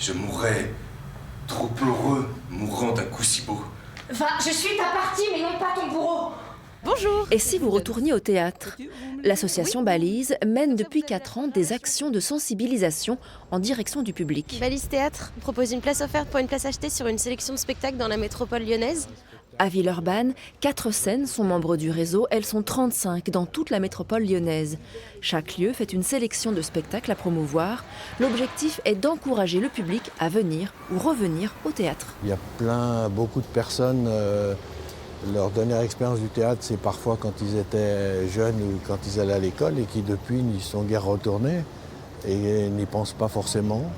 Je mourrais trop heureux, mourant d'un coup si beau. Va, je suis ta partie, mais non pas ton bourreau. Bonjour. Et si vous retourniez au théâtre? L'association Balise mène depuis 4 ans des actions de sensibilisation en direction du public. Balise Théâtre propose une place offerte pour une place achetée sur une sélection de spectacles dans la métropole lyonnaise. À Villeurbanne, 4 scènes sont membres du réseau, elles sont 35 dans toute la métropole lyonnaise. Chaque lieu fait une sélection de spectacles à promouvoir. L'objectif est d'encourager le public à venir ou revenir au théâtre. Il y a beaucoup de personnes, leur dernière expérience du théâtre, c'est parfois quand ils étaient jeunes ou quand ils allaient à l'école et qui depuis n'y sont guère retournés et n'y pensent pas forcément.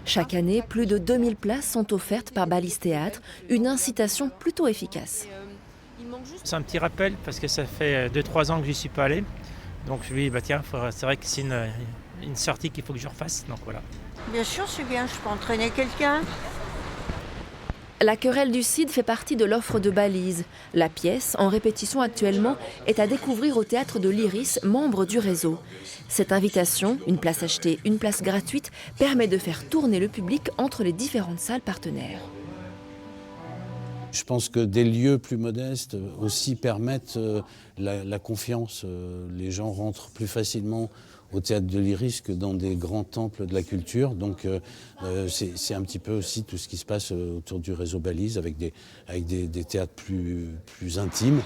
Chaque année, plus de 2000 places sont offertes par Balise Théâtre, une incitation plutôt efficace. C'est un petit rappel parce que ça fait 2-3 ans que j'y suis pas allé. Donc je me dis, c'est vrai que c'est une sortie qu'il faut que je refasse. Donc voilà. Bien sûr, c'est bien, je peux entraîner quelqu'un. La querelle du Cid fait partie de l'offre de Balise. La pièce, en répétition actuellement, est à découvrir au théâtre de l'Iris, membre du réseau. Cette invitation, une place achetée, une place gratuite, permet de faire tourner le public entre les différentes salles partenaires. Je pense que des lieux plus modestes aussi permettent la confiance. Les gens rentrent plus facilement au théâtre de l'Iris que dans des grands temples de la culture. Donc c'est un petit peu aussi tout ce qui se passe autour du réseau Balise avec des théâtres plus intimes.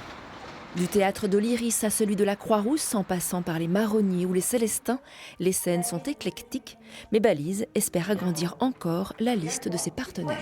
Du théâtre de l'Iris à celui de la Croix-Rousse, en passant par les Marronniers ou les Célestins, les scènes sont éclectiques, mais Balise espère agrandir encore la liste de ses partenaires.